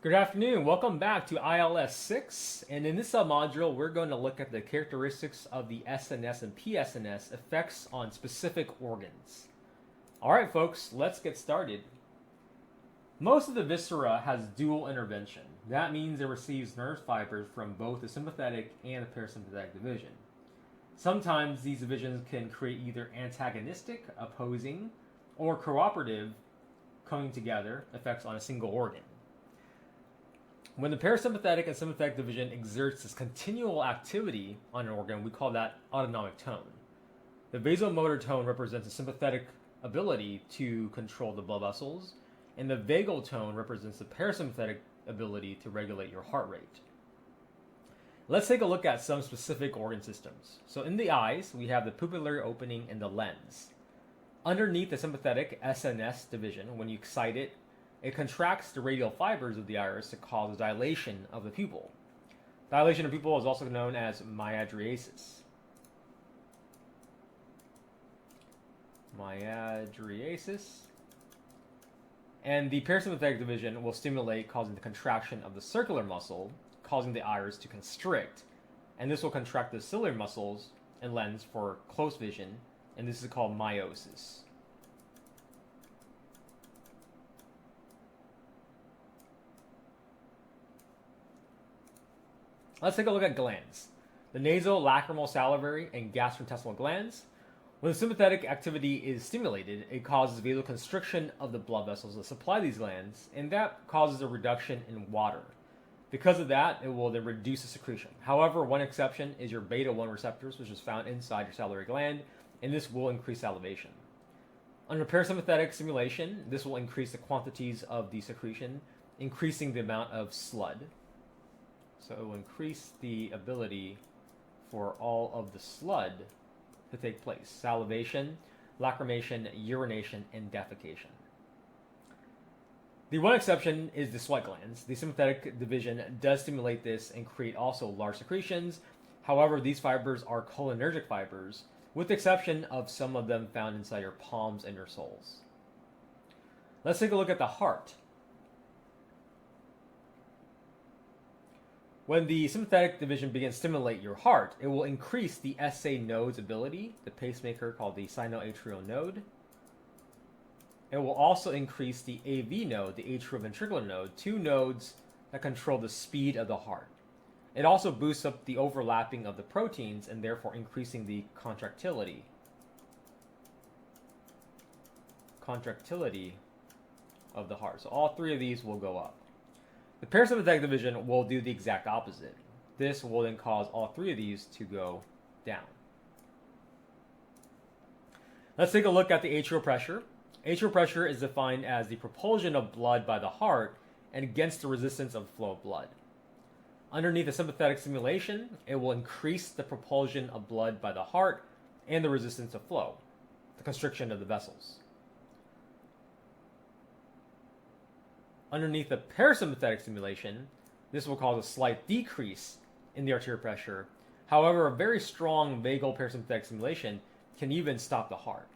Good afternoon. Welcome back to ILS 6. And in this submodule, we're going to look at the characteristics of the SNS and PSNS effects on specific organs. All right, folks, let's get started. Most of the viscera has dual intervention. That means it receives nerve fibers from both the sympathetic and the parasympathetic division. Sometimes these divisions can create either antagonistic, opposing, or cooperative, coming together effects on a single organ. When the parasympathetic and sympathetic division exerts this continual activity on an organ, we call that autonomic tone. The vasomotor tone represents the sympathetic ability to control the blood vessels, and the vagal tone represents the parasympathetic ability to regulate your heart rate. Let's take a look at some specific organ systems. So in the eyes, we have the pupillary opening and the lens. Underneath the sympathetic SNS division, when you excite it, it contracts the radial fibers of the iris to cause a dilation of the pupil. Dilation of pupil is also known as myidrasis. And the parasympathetic division will stimulate, causing the contraction of the circular muscle, causing the iris to constrict. And this will contract the ciliary muscles and lens for close vision, and this is called miosis. Let's take a look at glands. The nasal, lacrimal, salivary, and gastrointestinal glands. When the sympathetic activity is stimulated, it causes vasoconstriction of the blood vessels that supply these glands, and that causes a reduction in water. Because of that, it will then reduce the secretion. However, one exception is your beta-1 receptors, which is found inside your salivary gland, and this will increase salivation. Under parasympathetic stimulation, this will increase the quantities of the secretion, increasing the amount of SLUD. So it will increase the ability for all of the SLUD to take place. Salivation, lacrimation, urination, and defecation. The one exception is the sweat glands. The sympathetic division does stimulate this and create also large secretions. However, these fibers are cholinergic fibers, with the exception of some of them found inside your palms and your soles. Let's take a look at the heart. When the sympathetic division begins to stimulate your heart, it will increase the SA node's ability, the pacemaker called the sinoatrial node. It will also increase the AV node, the atrioventricular node, two nodes that control the speed of the heart. It also boosts up the overlapping of the proteins and therefore increasing the contractility of the heart. So all three of these will go up. The parasympathetic division will do the exact opposite. This will then cause all three of these to go down. Let's take a look at the atrial pressure. Atrial pressure is defined as the propulsion of blood by the heart and against the resistance of flow of blood. Underneath the sympathetic stimulation, it will increase the propulsion of blood by the heart and the resistance of flow, the constriction of the vessels. Underneath the parasympathetic stimulation, this will cause a slight decrease in the arterial pressure. However, a very strong vagal parasympathetic stimulation can even stop the heart.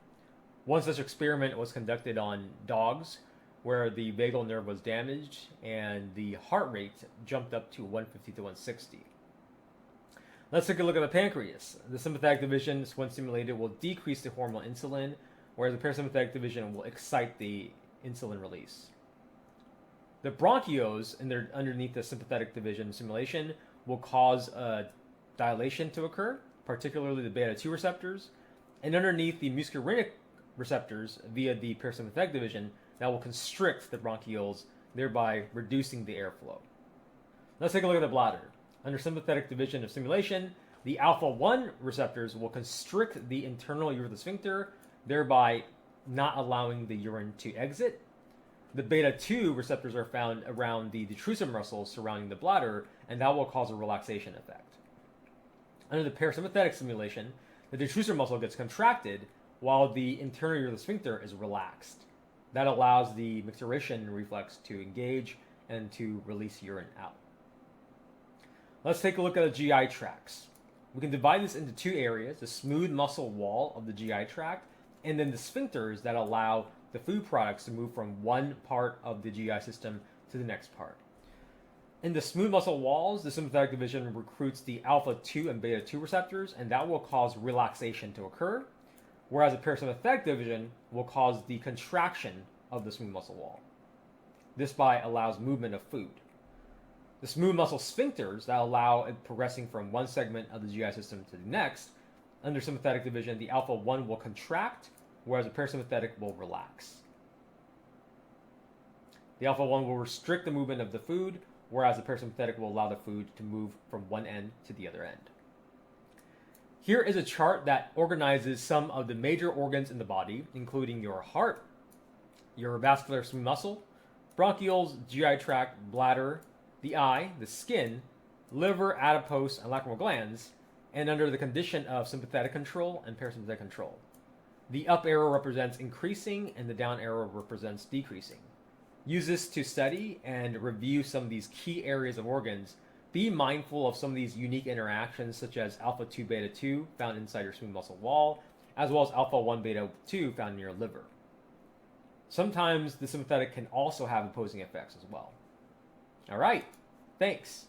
One such experiment was conducted on dogs where the vagal nerve was damaged and the heart rate jumped up to 150 to 160. Let's take a look at the pancreas. The sympathetic division, when stimulated, will decrease the hormone insulin, whereas the parasympathetic division will excite the insulin release. The bronchioles, underneath the sympathetic division stimulation, will cause a dilation to occur, particularly the beta-2 receptors, and underneath the muscarinic receptors via the parasympathetic division, that will constrict the bronchioles, thereby reducing the airflow. Let's take a look at the bladder. Under sympathetic division of stimulation, the alpha-1 receptors will constrict the internal urethral sphincter, thereby not allowing the urine to exit. The beta-2 receptors are found around the detrusor muscles surrounding the bladder, and that will cause a relaxation effect. Under the parasympathetic stimulation, the detrusor muscle gets contracted while the internal urethral sphincter is relaxed. That allows the micturition reflex to engage and to release urine out. Let's take a look at the GI tracts. We can divide this into two areas, the smooth muscle wall of the GI tract, and then the sphincters that allow the food products to move from one part of the GI system to the next part. In the smooth muscle walls, the sympathetic division recruits the alpha 2 and beta 2 receptors, and that will cause relaxation to occur, whereas the parasympathetic division will cause the contraction of the smooth muscle wall. This allows movement of food. The smooth muscle sphincters that allow it progressing from one segment of the GI system to the next, under sympathetic division, the alpha 1 will contract, whereas the parasympathetic will relax. The alpha 1 will restrict the movement of the food, whereas the parasympathetic will allow the food to move from one end to the other end. Here is a chart that organizes some of the major organs in the body, including your heart, your vascular smooth muscle, bronchioles, GI tract, bladder, the eye, the skin, liver, adipose, and lacrimal glands, and under the condition of sympathetic control and parasympathetic control. The up arrow represents increasing and the down arrow represents decreasing. Use this to study and review some of these key areas of organs. Be mindful of some of these unique interactions, such as alpha 2 beta 2 found inside your smooth muscle wall, as well as alpha 1 beta 2 found in your liver. Sometimes the sympathetic can also have opposing effects as well. All right, thanks.